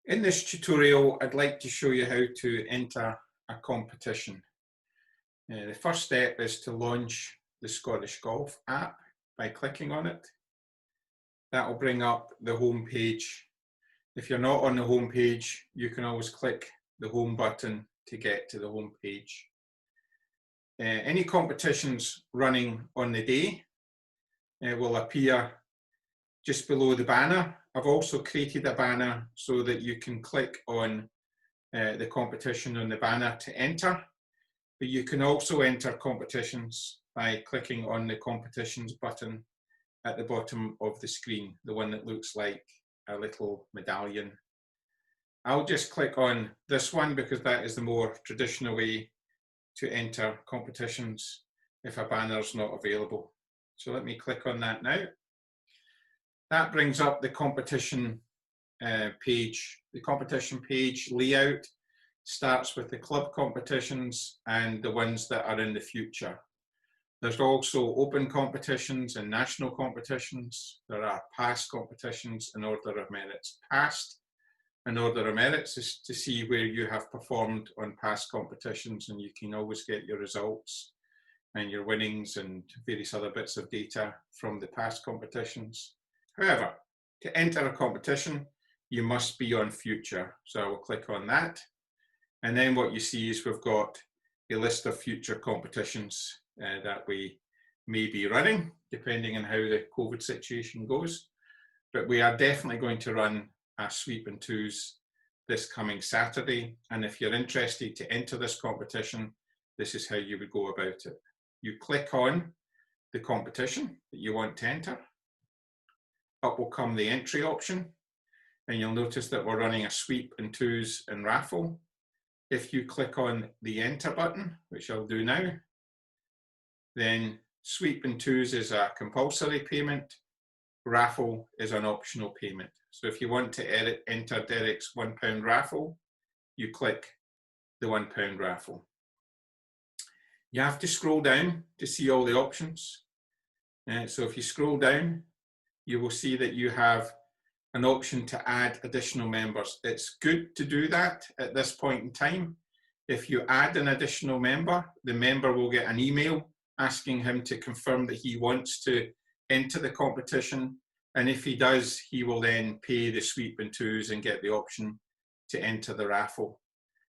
In this tutorial, I'd like to show you how to enter a competition. The first step is to launch the Scottish Golf app by clicking on it. That will bring up the home page. If you're not on the home page, you can always click the home button to get to the home page. Any competitions running on the day will appear just below the banner. I've also created a banner so that you can click on the competition on the banner to enter, but you can also enter competitions by clicking on the competitions button at the bottom of the screen, the one that looks like a little medallion. I'll just click on this one because that is the more traditional way to enter competitions if a banner is not available. So let me click on that now. That brings up the competition page. The competition page layout starts with the club competitions and the ones that are in the future. There's also open competitions and national competitions. There are past competitions in order of merits. Past in order of merits is to see where you have performed on past competitions, and you can always get your results and your winnings and various other bits of data from the past competitions. However, to enter a competition, you must be on future. So I will click on that. And then what you see is we've got a list of future competitions that we may be running, depending on how the COVID situation goes. But we are definitely going to run a sweep and twos this coming Saturday. And if you're interested to enter this competition, this is how you would go about it. You click on the competition that you want to enter. Up will come the entry option, and you'll notice that we're running a sweep and twos and raffle. If you click on the enter button, which I'll do now, then sweep and twos is a compulsory payment, raffle is an optional payment. So if you want to enter Derek's £1 raffle, you click the £1 raffle. You have to scroll down to see all the options. So if you scroll down, you will see that you have an option to add additional members. It's good to do that at this point in time. If you add an additional member, the member will get an email asking him to confirm that he wants to enter the competition. And if he does, he will then pay the sweep and twos and get the option to enter the raffle.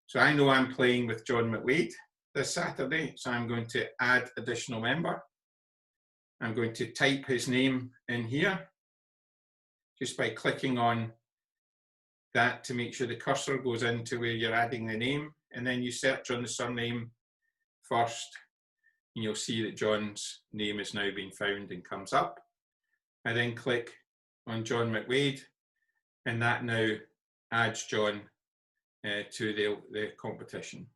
So I know I'm playing with John McWade this Saturday, so I'm going to add additional member. I'm going to type his name in here just by clicking on that to make sure the cursor goes into where you're adding the name, and then you search on the surname first and you'll see that John's name is now being found and comes up. I then click on John McWade, and that now adds John to the competition.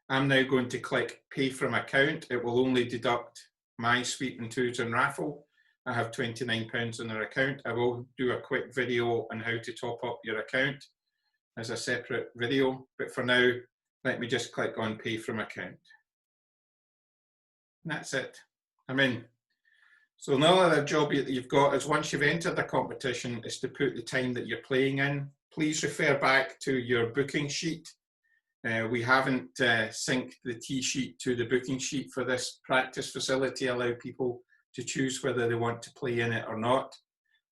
I'm now going to click pay from account. It will only deduct my sweep and twos and raffle. I have £29 in their account. I will do a quick video on how to top up your account as a separate video, but for now, let me just click on pay from account. And that's it. I'm in. So the other job that you've got is once you've entered the competition is to put the time that you're playing in. Please refer back to your booking sheet. We haven't synced the tee sheet to the booking sheet for this practice facility, allow people to choose whether they want to play in it or not.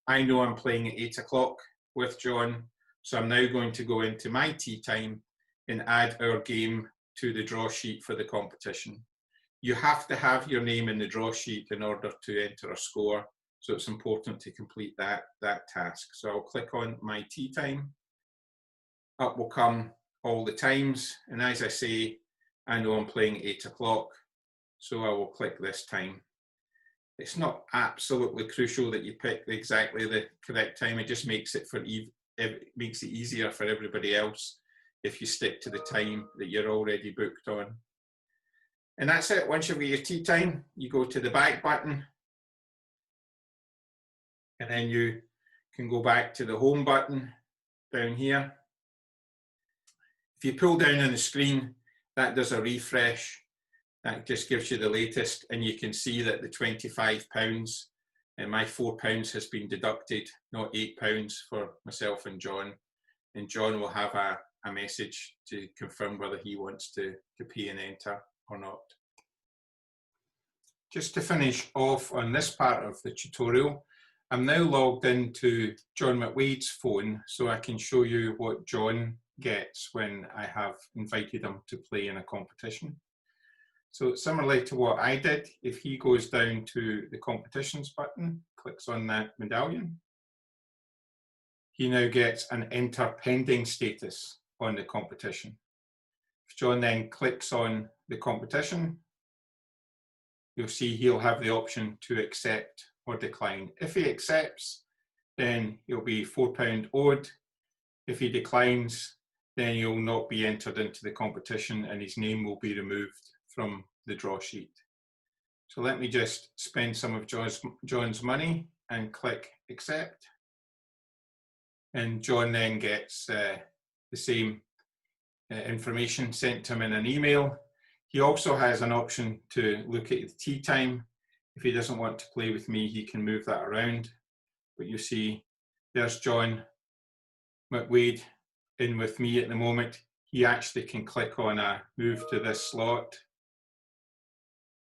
I know I'm playing at 8 o'clock with John, so I'm now going to go into my tee time and add our game to the draw sheet for the competition. You have to have your name in the draw sheet in order to enter a score, so it's important to complete that task. So I'll click on my tee time. Up will come all the times, and as I say, I know I'm playing 8 o'clock, so I will click this time. It's not absolutely crucial that you pick exactly the correct time. It just makes it easier for everybody else if you stick to the time that you're already booked on. And that's it. Once you've got your tee time, you go to the back button, and then you can go back to the home button down here. If you pull down on the screen, that does a refresh. That just gives you the latest, and you can see that the £25 and my £4 has been deducted, not £8 for myself and John. and John will have a message to confirm whether he wants to pay and enter or not. Just to finish off on this part of the tutorial, I'm now logged into John McWade's phone so I can show you what John gets when I have invited him to play in a competition. So similarly to what I did, if he goes down to the competitions button, clicks on that medallion, he now gets an enter pending status on the competition. If John then clicks on the competition, you'll see he'll have the option to accept or decline. If he accepts, then he'll be £4 owed. If he declines, then he'll not be entered into the competition and his name will be removed from the draw sheet. So let me just spend some of John's money and click accept. And John then gets the same information sent to him in an email. He also has an option to look at the tee time. If he doesn't want to play with me, he can move that around. But you see, there's John McWade in with me at the moment. He actually can click on a move to this slot.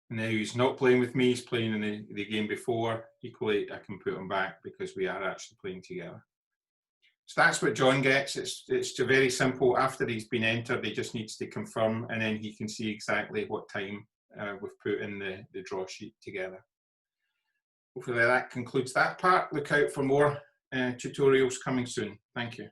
Now he's not playing with me, he's playing in the game before. Equally, I can put him back because we are actually playing together. So that's what John gets. It's very simple. After he's been entered, he just needs to confirm, and then he can see exactly what time we've put in the draw sheet together. Hopefully that concludes that part. Look out for more tutorials coming soon. Thank you.